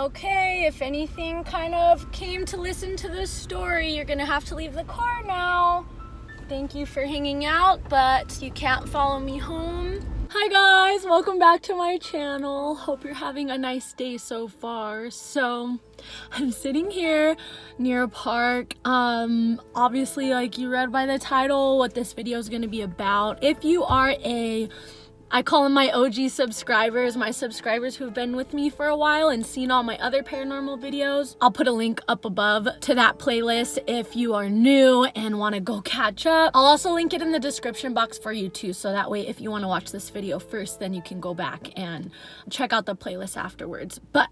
Okay, if anything kind of came to listen to this story, you're gonna have to leave the car now. Thank you for hanging out, but you can't follow me home. Hi guys, welcome back to my channel. Hope you're having a nice day so far. So I'm sitting here near a park. Obviously, like you read by the title what this video is going to be about. If you are I call them my OG subscribers, my subscribers who've been with me for a while and seen all my other paranormal videos. I'll put a link up above to that playlist if you are new and want to go catch up. I'll also link it in the description box for you too, so that way if you want to watch this video first, then you can go back and check out the playlist afterwards. But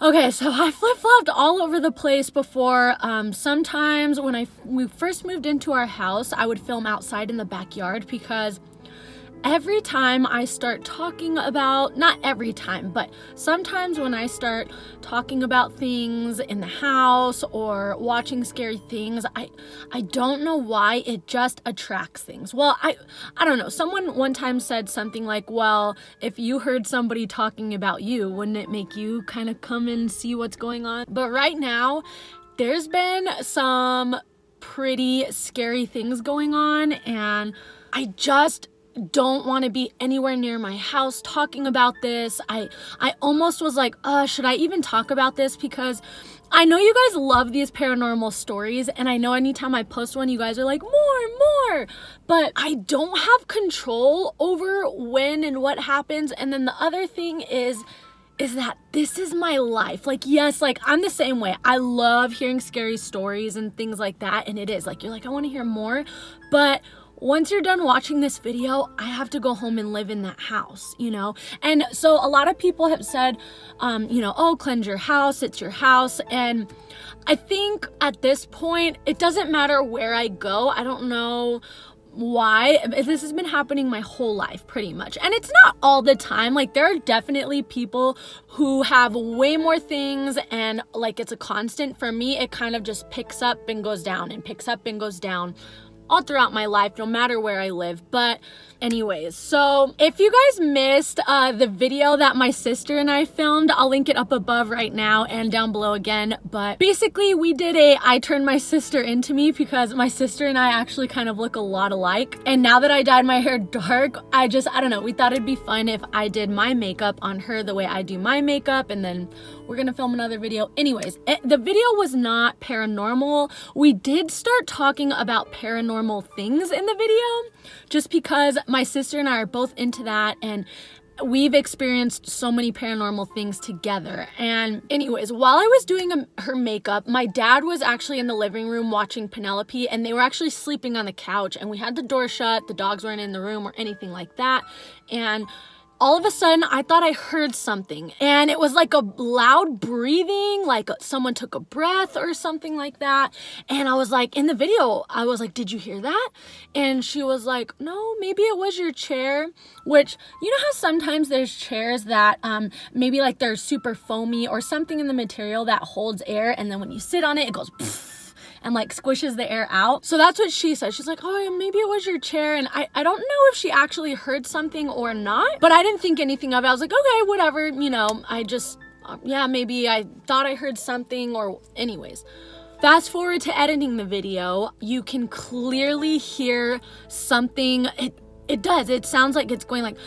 okay, so I flip-flopped all over the place before. Sometimes when we first moved into our house, I would film outside in the backyard because every time I start talking about, not every time, but sometimes when I start talking about things in the house or watching scary things, I don't know why it just attracts things. Well, I don't know. Someone one time said something like, well, if you heard somebody talking about you, wouldn't it make you kind of come and see what's going on? But right now, there's been some pretty scary things going on, and I just don't want to be anywhere near my house talking about this. I almost was like, should I even talk about this? Because I know you guys love these paranormal stories, and I know anytime I post one, you guys are like, more, but I don't have control over when and what happens. And then the other thing is that this is my life. Like, yes, like I'm the same way. I love hearing scary stories and things like that, and it is like, you're like, I want to hear more, but once you're done watching this video, I have to go home and live in that house, you know? And so a lot of people have said, oh, cleanse your house, it's your house. And I think at this point, it doesn't matter where I go. I don't know why. This has been happening my whole life pretty much. And it's not all the time. Like, there are definitely people who have way more things, and like it's a constant. For me, it kind of just picks up and goes down and picks up and goes down all throughout my life, no matter where I live. But anyways, so if you guys missed the video that my sister and I filmed, I'll link it up above right now and down below again. But basically, we did I turned my sister into me, because my sister and I actually kind of look a lot alike. And now that I dyed my hair dark, I don't know, we thought it'd be fun if I did my makeup on her the way I do my makeup, and then we're gonna film another video. Anyways, the video was not paranormal. We did start talking about paranormal things in the video, just because my sister and I are both into that, and we've experienced so many paranormal things together. And anyways, while I was doing her makeup, my dad was actually in the living room watching Penelope, and they were actually sleeping on the couch, and we had the door shut. The dogs weren't in the room or anything like that. And all of a sudden, I thought I heard something, and it was like a loud breathing, like someone took a breath or something like that. And I was like, in the video, I was like, did you hear that? And she was like, no, maybe it was your chair. Which, you know how sometimes there's chairs that maybe like they're super foamy or something in the material that holds air, and then when you sit on it, it goes pfft and like squishes the air out. So that's what she said. She's like, oh, maybe it was your chair. And I don't know if she actually heard something or not, but I didn't think anything of it. I was like, okay, whatever, you know, I just, yeah, maybe I thought I heard something. Or anyways, fast forward to editing the video, you can clearly hear something. It does. It sounds like it's going like,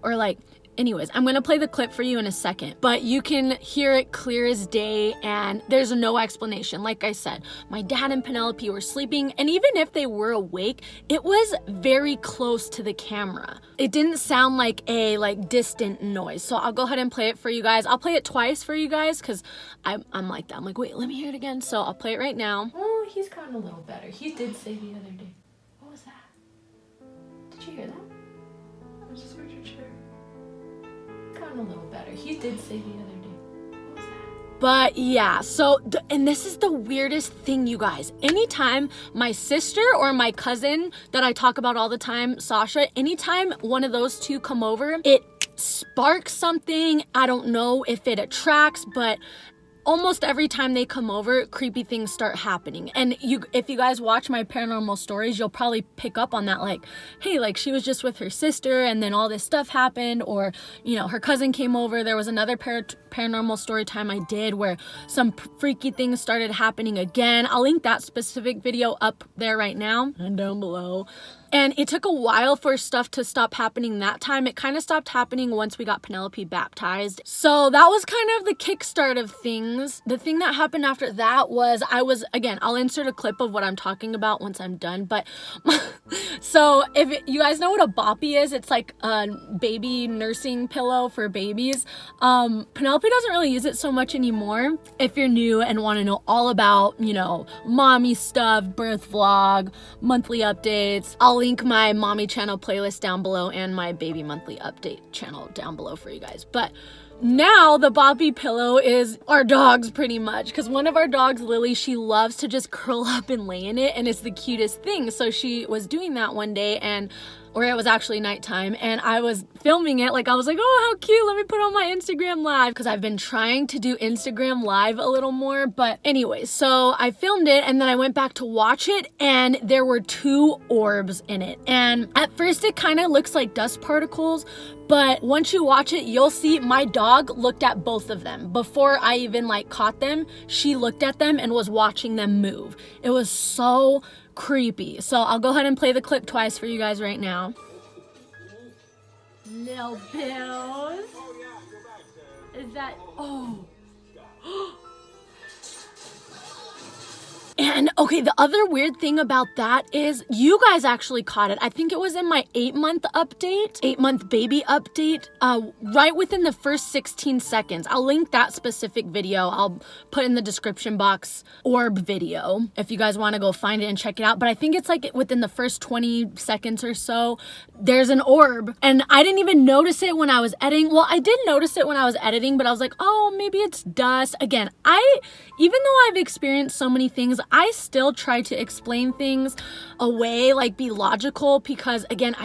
or like, anyways, I'm gonna play the clip for you in a second, but you can hear it clear as day, and there's no explanation. Like I said, my dad and Penelope were sleeping, and even if they were awake, it was very close to the camera. It didn't sound like a distant noise. So I'll go ahead and play it for you guys. I'll play it twice for you guys, because I'm like that. I'm like, wait, let me hear it again. So I'll play it right now. Oh, he's gotten a little better. He did say the other day. What was that? Did you hear that? I just heard your chair. Gotten a little better. He did say the other day. What was that? But yeah, so, and this is the weirdest thing, you guys. Anytime my sister or my cousin that I talk about all the time, Sasha, anytime one of those two come over, it sparks something. I don't know if it attracts, but almost every time they come over, creepy things start happening. And if you guys watch my paranormal stories, you'll probably pick up on that, like, hey, like she was just with her sister and then all this stuff happened, or, you know, her cousin came over. There was another paranormal story time I did where some freaky things started happening again. I'll link that specific video up there right now and down below. And it took a while for stuff to stop happening that time. It kind of stopped happening once we got Penelope baptized. So that was kind of the kickstart of things. The thing that happened after that was again, I'll insert a clip of what I'm talking about once I'm done. But so if you guys know what a boppy is, it's like a baby nursing pillow for babies. Penelope doesn't really use it so much anymore. If you're new and want to know all about, you know, mommy stuff, birth vlog, monthly updates, I'll link my mommy channel playlist down below and my baby monthly update channel down below for you guys. But now the boppy pillow is our dog's pretty much, because one of our dogs, Lily, she loves to just curl up and lay in it, and it's the cutest thing. So she was doing that one day, or it was actually nighttime, and I was filming it. Like, I was like, oh, how cute, let me put on my Instagram live, because I've been trying to do Instagram live a little more. But anyways, so I filmed it and then I went back to watch it, and there were 2 orbs in it. And at first it kind of looks like dust particles, but once you watch it, you'll see my dog looked at both of them. Before I even like caught them, she looked at them and was watching them move. It was so creepy. So I'll go ahead and play the clip twice for you guys right now. Little pills. Is that, oh. And okay, the other weird thing about that is you guys actually caught it. I think it was in my 8-month update, 8-month baby update, right within the first 16 seconds. I'll link that specific video. I'll put in the description box, orb video, if you guys want to go find it and check it out. But I think it's like within the first 20 seconds or so, there's an orb. And I didn't even notice it when I was editing. Well, I did notice it when I was editing, but I was like, oh, maybe it's dust. Again, even though I've experienced so many things, I still try to explain things away, like be logical, because again,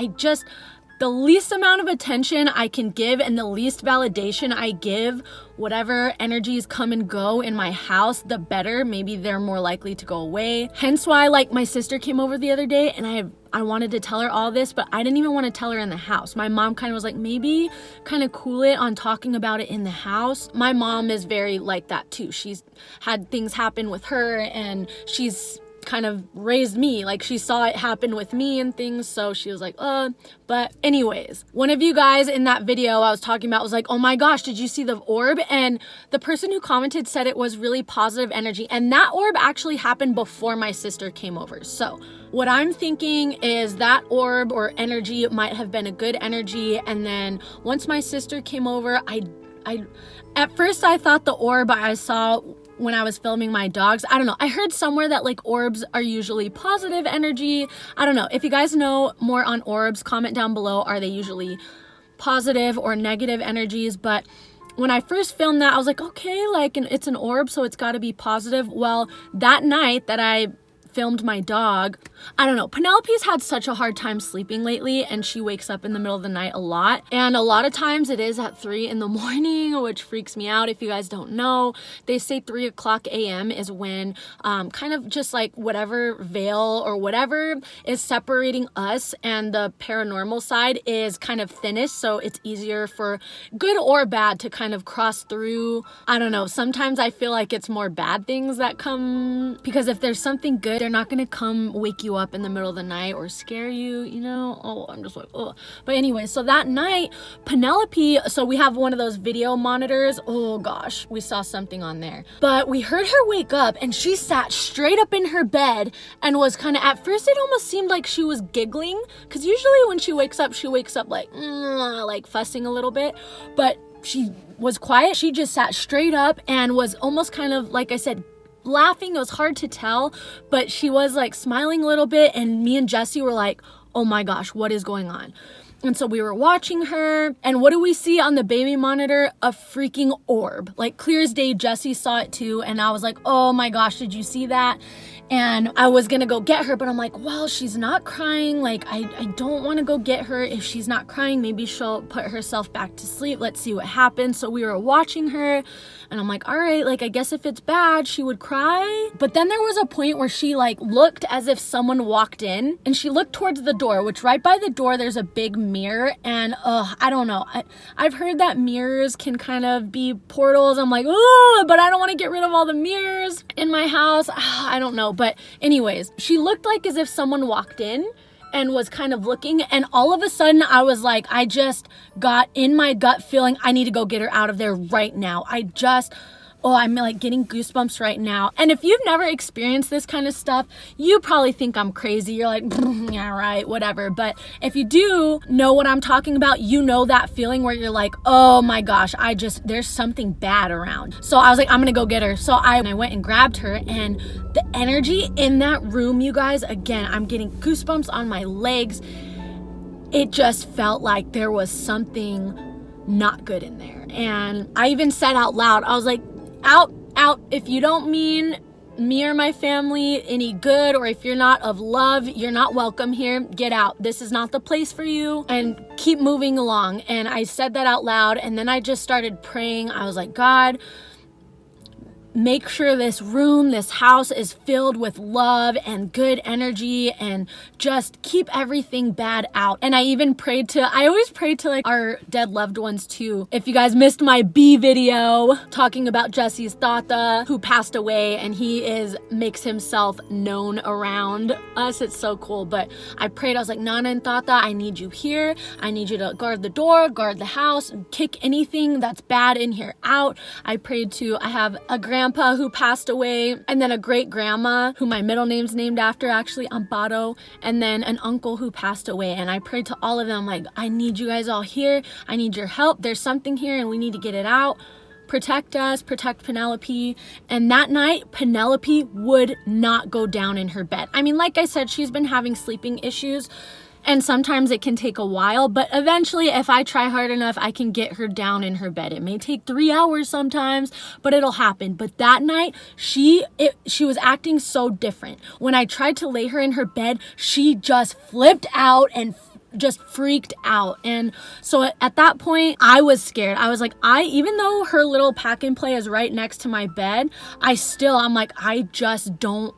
the least amount of attention I can give and the least validation I give whatever energies come and go in my house, the better. Maybe they're more likely to go away. Hence why, like, my sister came over the other day and I wanted to tell her all this, but I didn't even want to tell her in the house. My mom kind of was like, maybe kind of cool it on talking about it in the house. My mom is very like that too. She's had things happen with her, and she's kind of raised me, like she saw it happen with me and things, so she was like, but anyways, one of you guys in that video I was talking about was like, oh my gosh, did you see the orb? And the person who commented said it was really positive energy, and that orb actually happened before my sister came over. So what I'm thinking is that orb or energy might have been a good energy, and then once my sister came over, I at first I thought the orb I saw when I was filming my dogs, I don't know, I heard somewhere that like orbs are usually positive energy. I don't know. If you guys know more on orbs, comment down below. Are they usually positive or negative energies? But when I first filmed that, I was like, okay, like it's an orb, so it's got to be positive. Well, that night that I filmed my dog, I don't know, Penelope's had such a hard time sleeping lately, and she wakes up in the middle of the night a lot, and a lot of times it is at 3 in the morning, which freaks me out. If you guys don't know, they say 3 o'clock a.m. is when kind of just like whatever veil or whatever is separating us and the paranormal side is kind of thinnest, so it's easier for good or bad to kind of cross through. I don't know, sometimes I feel like it's more bad things that come, because if there's something good, they're not gonna come wake you up in the middle of the night or scare you, you know? Oh, I'm just like, oh. But anyway, so that night, Penelope, so we have one of those video monitors. Oh gosh, we saw something on there. But we heard her wake up, and she sat straight up in her bed and was kind of, at first it almost seemed like she was giggling, because usually when she wakes up like fussing a little bit. But she was quiet. She just sat straight up and was almost kind of, like I said, laughing. It was hard to tell, but she was like smiling a little bit, and me and Jesse were like, oh my gosh, what is going on? And so we were watching her, and what do we see on the baby monitor? A freaking orb. Like clear as day, Jessie saw it too, and I was like, oh my gosh, did you see that? And I was gonna go get her, but I'm like, well, she's not crying. Like, I don't wanna go get her. If she's not crying, maybe she'll put herself back to sleep. Let's see what happens. So we were watching her, and I'm like, all right, like, I guess if it's bad, she would cry. But then there was a point where she like looked as if someone walked in, and she looked towards the door, which right by the door, there's a big mirror. And I don't know. I've heard that mirrors can kind of be portals. I'm like, oh, but I don't want to get rid of all the mirrors in my house. I don't know. But anyways, she looked like as if someone walked in and was kind of looking, and all of a sudden I was like, I just got in my gut feeling I need to go get her out of there right now. I'm like getting goosebumps right now. And if you've never experienced this kind of stuff, you probably think I'm crazy. You're like, yeah, right, whatever. But if you do know what I'm talking about, you know that feeling where you're like, oh my gosh, there's something bad around. So I was like, I'm gonna go get her. So I went and grabbed her, and the energy in that room, you guys, again, I'm getting goosebumps on my legs. It just felt like there was something not good in there. And I even said out loud, I was like, out, if you don't mean me or my family any good, or if you're not of love, you're not welcome here, get out. This is not the place for you, and keep moving along. And I said that out loud, and then I just started praying. I was like, God, make sure this room, this house is filled with love and good energy, and just keep everything bad out. And I always pray to like our dead loved ones too. If you guys missed my B video talking about Jessie's Tata, who passed away, and he makes himself known around us. It's so cool. But I prayed, I was like, Nana and Tata, I need you here. I need you to guard the door, guard the house, kick anything that's bad in here out. I have a grandpa who passed away, and then a great grandma who my middle name's named after, actually, Amparo, and then an uncle who passed away. And I prayed to all of them, like, I need you guys all here. I need your help. There's something here and we need to get it out. Protect us, protect Penelope. And that night, Penelope would not go down in her bed. I mean, like I said, she's been having sleeping issues, and sometimes it can take a while, but eventually, if I try hard enough, I can get her down in her bed. It may take 3 hours sometimes, but it'll happen. But that night, she was acting so different. When I tried to lay her in her bed, she just flipped out and just freaked out. And so at that point, I was scared. I was like, even though her little pack and play is right next to my bed, I'm like, I just don't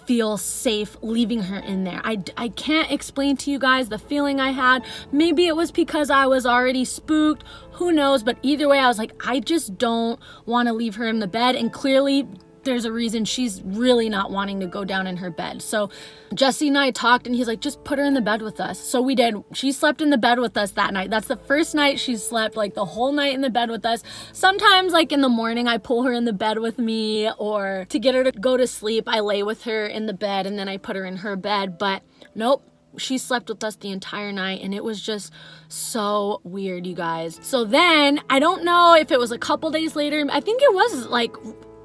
feel safe leaving her in there. I can't explain to you guys the feeling I had. Maybe it was because I was already spooked, who knows, but either way, I was like, I just don't want to leave her in the bed. And clearly there's a reason she's really not wanting to go down in her bed. So Jesse and I talked, and he's like, just put her in the bed with us. So we did. She slept in the bed with us that night. That's the first night she slept like the whole night in the bed with us. Sometimes like in the morning, I pull her in the bed with me, or to get her to go to sleep, I lay with her in the bed and then I put her in her bed. But nope, she slept with us the entire night, and it was just so weird, you guys. So then I don't know if it was a couple days later. I think it was like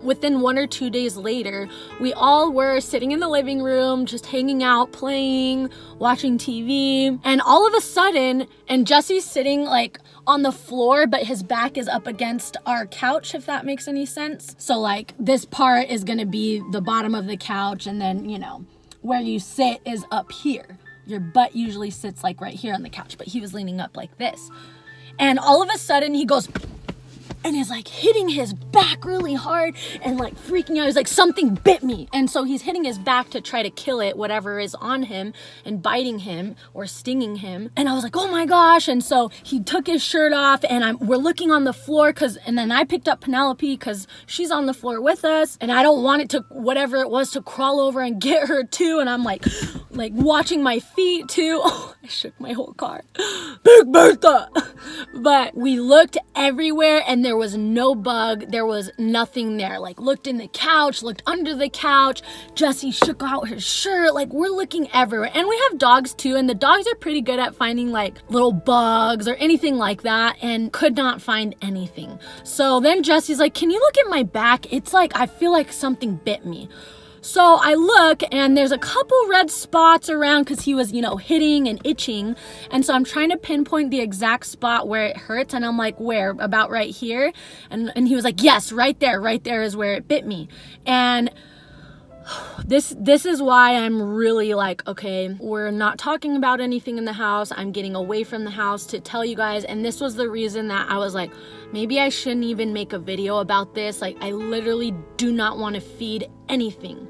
within 1 or 2 days later, we all were sitting in the living room, just hanging out, playing, watching TV. And all of a sudden, and Jesse's sitting like on the floor, but his back is up against our couch, if that makes any sense. So like this part is gonna be the bottom of the couch, and then, you know, where you sit is up here. Your butt usually sits like right here on the couch, but he was leaning up like this. And all of a sudden he goes, and is like hitting his back really hard and like freaking out. He's like, something bit me. And so he's hitting his back to try to kill it, whatever is on him, and biting him or stinging him. And I was like, oh my gosh. And so he took his shirt off, and we're looking on the floor, and then I picked up Penelope because she's on the floor with us, and I don't want it to, whatever it was, to crawl over and get her too. And I'm like watching my feet too. Oh, I shook my whole car. Big Bertha. But we looked everywhere, and there was no bug. There was nothing there. Like, looked in the couch, looked under the couch. Jesse shook out her shirt. Like, we're looking everywhere. And we have dogs too, and the dogs are pretty good at finding like little bugs or anything like that, and could not find anything. So then Jesse's like, can you look at my back? It's like, I feel like something bit me. So I look and there's a couple red spots around because he was, you know, hitting and itching. And so I'm trying to pinpoint the exact spot where it hurts. And I'm like, where? About right here? And he was like, yes, right there is where it bit me. And this is why I'm really like, okay, we're not talking about anything in the house. I'm getting away from the house to tell you guys. And this was the reason that I was like, maybe I shouldn't even make a video about this. Like, I literally do not want to feed anything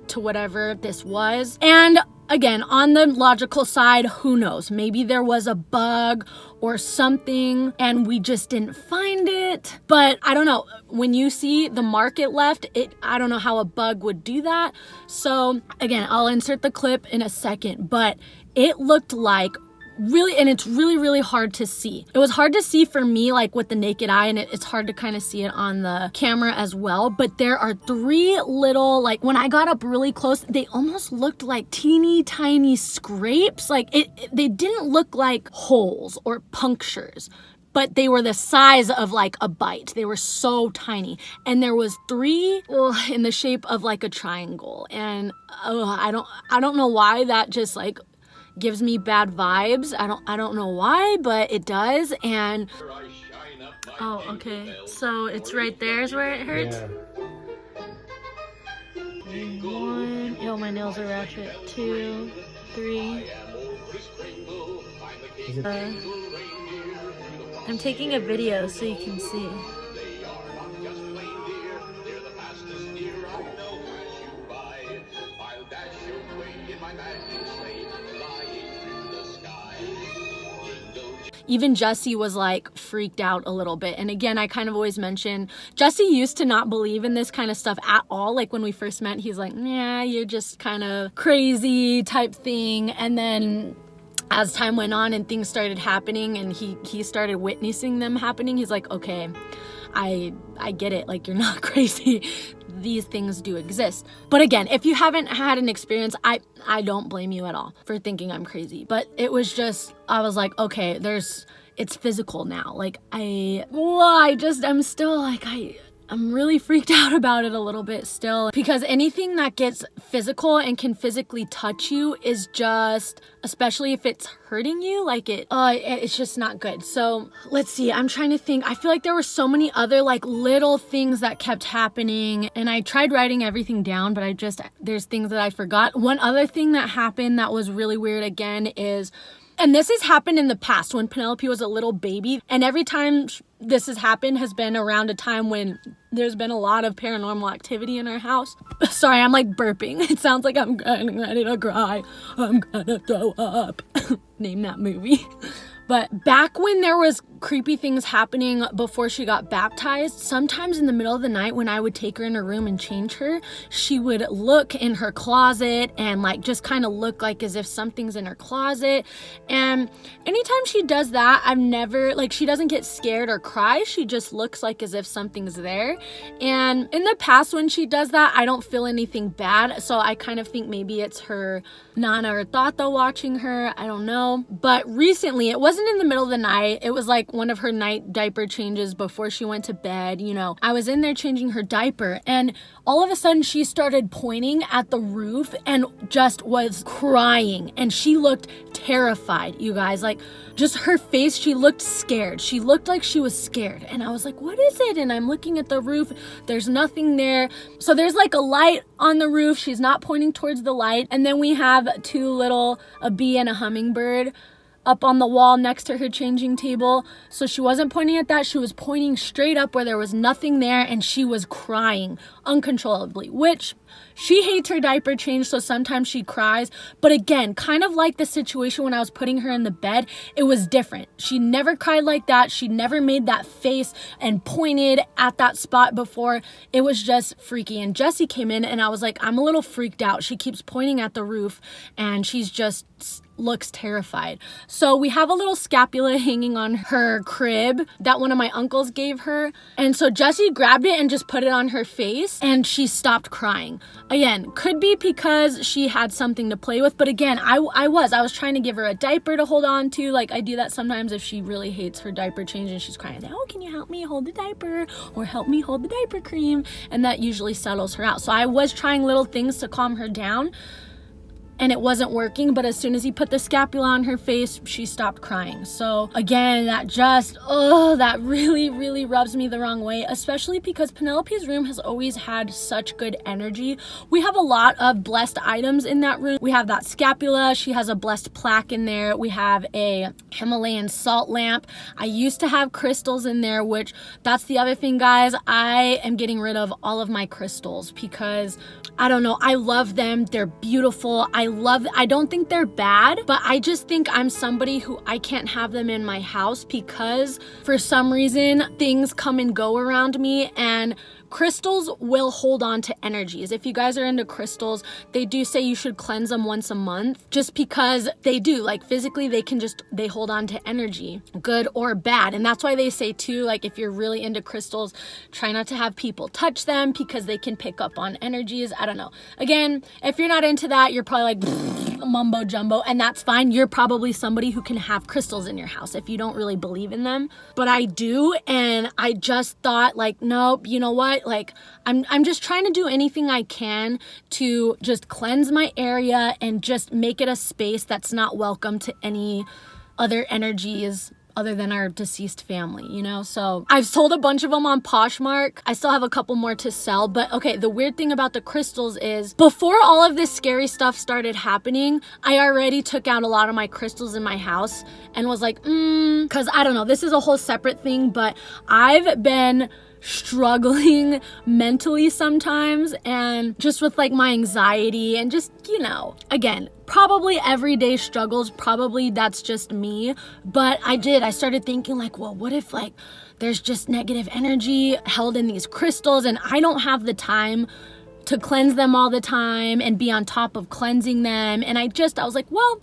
to whatever this was. And again, on the logical side, who knows? Maybe there was a bug or something and we just didn't find it. But I don't know. When you see the mark it left, I don't know how a bug would do that. So again, I'll insert the clip in a second, but it looked like really, and it's really, really hard to see. It was hard to see for me, like with the naked eye, and it's hard to kind of see it on the camera as well. But there are 3 little, like when I got up really close, they almost looked like teeny tiny scrapes. Like they didn't look like holes or punctures, but they were the size of like a bite. They were so tiny. And there was 3 in the shape of like a triangle. And I don't know why that just like gives me bad vibes. I don't know why, but it does. And oh, okay, so it's right there is where it hurts. Yeah. 1, oh, my nails are ratchet. 2, 3. I'm taking a video so you can see. Even Jesse was like freaked out a little bit. And again, I kind of always mention, Jesse used to not believe in this kind of stuff at all. Like when we first met, he's like, yeah, you're just kind of crazy type thing. And then as time went on and things started happening and he started witnessing them happening, he's like, okay, I get it. Like, you're not crazy. These things do exist. But again, if you haven't had an experience, I don't blame you at all for thinking I'm crazy. But it was just, I was like, okay, it's physical now. Like I'm still like, I'm really freaked out about it a little bit still, because anything that gets physical and can physically touch you is just, especially if it's hurting you, like it's just not good. So let's see, I'm trying to think. I feel like there were so many other like little things that kept happening, and I tried writing everything down, but there's things that I forgot. One other thing that happened that was really weird again is, and this has happened in the past when Penelope was a little baby, and every time this has happened has been around a time when there's been a lot of paranormal activity in our house. Sorry, I'm like burping. It sounds like I'm getting ready to cry. I'm gonna throw up. Name that movie. But back when there was creepy things happening before she got baptized, sometimes in the middle of the night when I would take her in her room and change her, she would look in her closet and like just kind of look like as if something's in her closet. And anytime she does that, I've never, like, she doesn't get scared or cry. She just looks like as if something's there. And in the past when she does that, I don't feel anything bad. So I kind of think maybe it's her Nana or Tata watching her. I don't know. But recently, it wasn't in the middle of the night. It was like one of her night diaper changes before she went to bed. You know, I was in there changing her diaper, and all of a sudden she started pointing at the roof and just was crying, and she looked terrified, you guys. Like, just her face, she looked scared. She looked like she was scared. And I was like, what is it? And I'm looking at the roof. There's nothing there. So there's like a light on the roof. She's not pointing towards the light. And then we have a bee and a hummingbird up on the wall next to her changing table. So she wasn't pointing at that. She was pointing straight up where there was nothing there, and she was crying uncontrollably, which she hates her diaper change, so sometimes she cries. But again, kind of like the situation when I was putting her in the bed, it was different. She never cried like that. She never made that face and pointed at that spot before. It was just freaky. And Jessie came in, and I was like, I'm a little freaked out. She keeps pointing at the roof, and she's just looks terrified. So we have a little scapula hanging on her crib that one of my uncles gave her. And so Jessie grabbed it and just put it on her face and she stopped crying. Again, could be because she had something to play with. But again, I was trying to give her a diaper to hold on to. Like I do that sometimes if she really hates her diaper change and she's crying. I say, oh, can you help me hold the diaper? Or help me hold the diaper cream? And that usually settles her out. So I was trying little things to calm her down. And it wasn't working, but as soon as he put the scapula on her face, she stopped crying. So again, that really, really rubs me the wrong way, especially because Penelope's room has always had such good energy. We have a lot of blessed items in that room. We have that scapula. She has a blessed plaque in there. We have a Himalayan salt lamp. I used to have crystals in there, which that's the other thing, guys. I am getting rid of all of my crystals because I don't know. I love them. They're beautiful. I don't think they're bad, but I just think I'm somebody who I can't have them in my house because for some reason things come and go around me, and crystals will hold on to energies. If you guys are into crystals, they do say you should cleanse them once a month just because they do, like physically they hold on to energy, good or bad. And that's why they say too, like if you're really into crystals, try not to have people touch them because they can pick up on energies. I don't know. Again, if you're not into that, you're probably like mumbo jumbo, and that's fine. You're probably somebody who can have crystals in your house if you don't really believe in them. But I do, and I just thought like, nope, you know what? Like I'm just trying to do anything I can to just cleanse my area and just make it a space that's not welcome to any other energies other than our deceased family, you know? So I've sold a bunch of them on Poshmark. I still have a couple more to sell, but okay, the weird thing about the crystals is before all of this scary stuff started happening, I already took out a lot of my crystals in my house and was like, cause I don't know, this is a whole separate thing, but I've been struggling mentally sometimes, and just with like my anxiety and just, you know, again, probably everyday struggles, probably that's just me, but I started thinking like, well, what if like there's just negative energy held in these crystals and I don't have the time to cleanse them all the time and be on top of cleansing them, and I was like, well,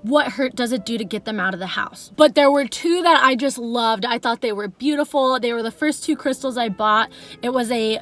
what hurt does it do to get them out of the house? But there were two that I just loved. I thought they were beautiful. They were the first two crystals I bought. It was a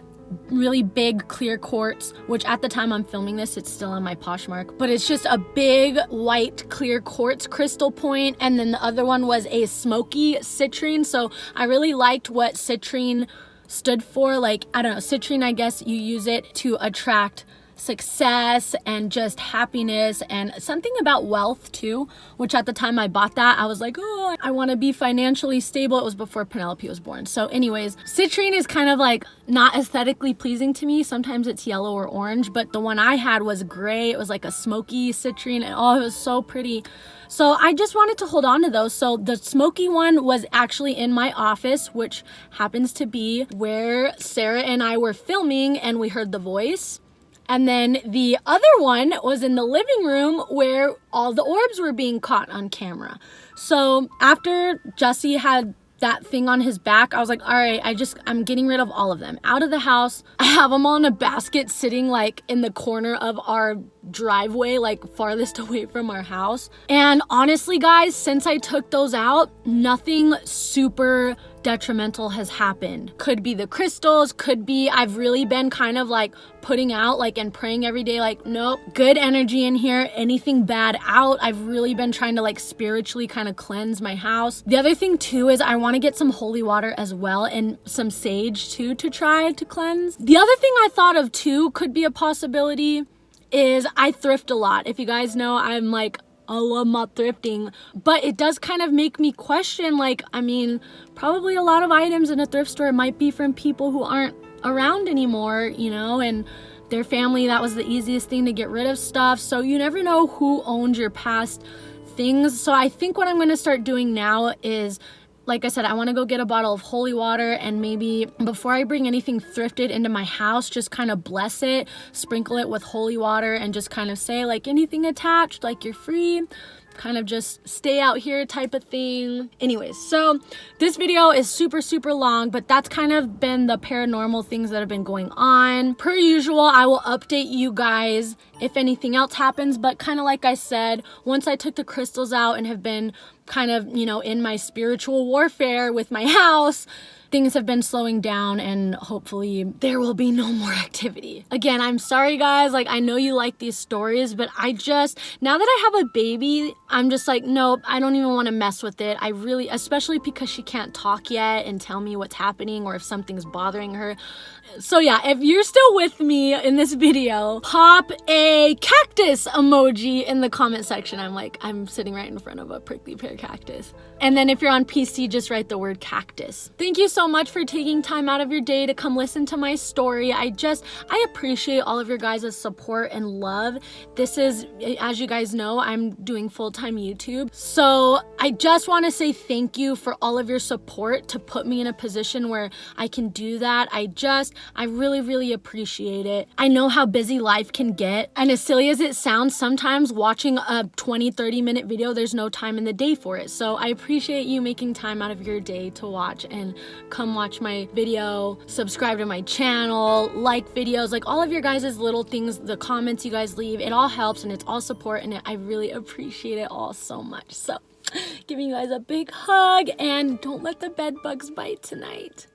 really big clear quartz, which at the time I'm filming this, it's still on my Poshmark, but it's just a big white clear quartz crystal point. And then the other one was a smoky citrine. So I really liked what citrine stood for. Like, I don't know, citrine, I guess you use it to attract success and just happiness and something about wealth too, which at the time I bought that, I was like, oh, I want to be financially stable. It was before Penelope was born. So anyways, citrine is kind of like not aesthetically pleasing to me. Sometimes it's yellow or orange, but the one I had was gray. It was like a smoky citrine, and oh, it was so pretty. So I just wanted to hold on to those. So the smoky one was actually in my office, which happens to be where Sarah and I were filming and we heard the voice. And then the other one was in the living room where all the orbs were being caught on camera. So after Jesse had that thing on his back, I was like, all right, I'm getting rid of all of them out of the house. I have them all in a basket sitting like in the corner of our driveway, like farthest away from our house. And honestly, guys, since I took those out, nothing super detrimental has happened. Could be the crystals, could be I've really been kind of like putting out like and praying every day like, nope, good energy in here, anything bad out. I've really been trying to like spiritually kind of cleanse my house. The other thing too is I want to get some holy water as well and some sage too to try to cleanse. The other thing I thought of too could be a possibility is I thrift a lot. If you guys know, I'm like, I love my thrifting, but it does kind of make me question, like, I mean, probably a lot of items in a thrift store might be from people who aren't around anymore, you know, and their family, that was the easiest thing to get rid of stuff. So you never know who owned your past things. So I think what I'm going to start doing now is like I said, I want to go get a bottle of holy water, and maybe before I bring anything thrifted into my house, just kind of bless it, sprinkle it with holy water, and just kind of say like anything attached, like you're free, kind of just stay out here type of thing. Anyways, so this video is super long, but that's kind of been the paranormal things that have been going on. Per usual, I will update you guys if anything else happens, but kind of like I said, once I took the crystals out and have been kind of, you know, in my spiritual warfare with my house, things have been slowing down, and hopefully there will be no more activity. Again, I'm sorry guys, like I know you like these stories, but I just, now that I have a baby, I'm just like, nope, I don't even want to mess with it. I really, especially because she can't talk yet and tell me what's happening or if something's bothering her. So yeah, if you're still with me in this video, pop a cactus emoji in the comment section. I'm sitting right in front of a prickly pear cactus. And then if you're on PC, just write the word cactus. Thank you so much for taking time out of your day to come listen to my story. I appreciate all of your guys' support and love. This is, as you guys know, I'm doing full-time YouTube. So I just want to say thank you for all of your support to put me in a position where I can do that. I really appreciate it. I know how busy life can get, and as silly as it sounds, sometimes watching a 20-30 minute video, there's no time in the day for it. So I appreciate you making time out of your day to watch, and come watch my video, subscribe to my channel, like videos, like all of your guys' little things, the comments you guys leave, it all helps and it's all support, and I really appreciate it all so much. So giving you guys a big hug, and don't let the bed bugs bite tonight.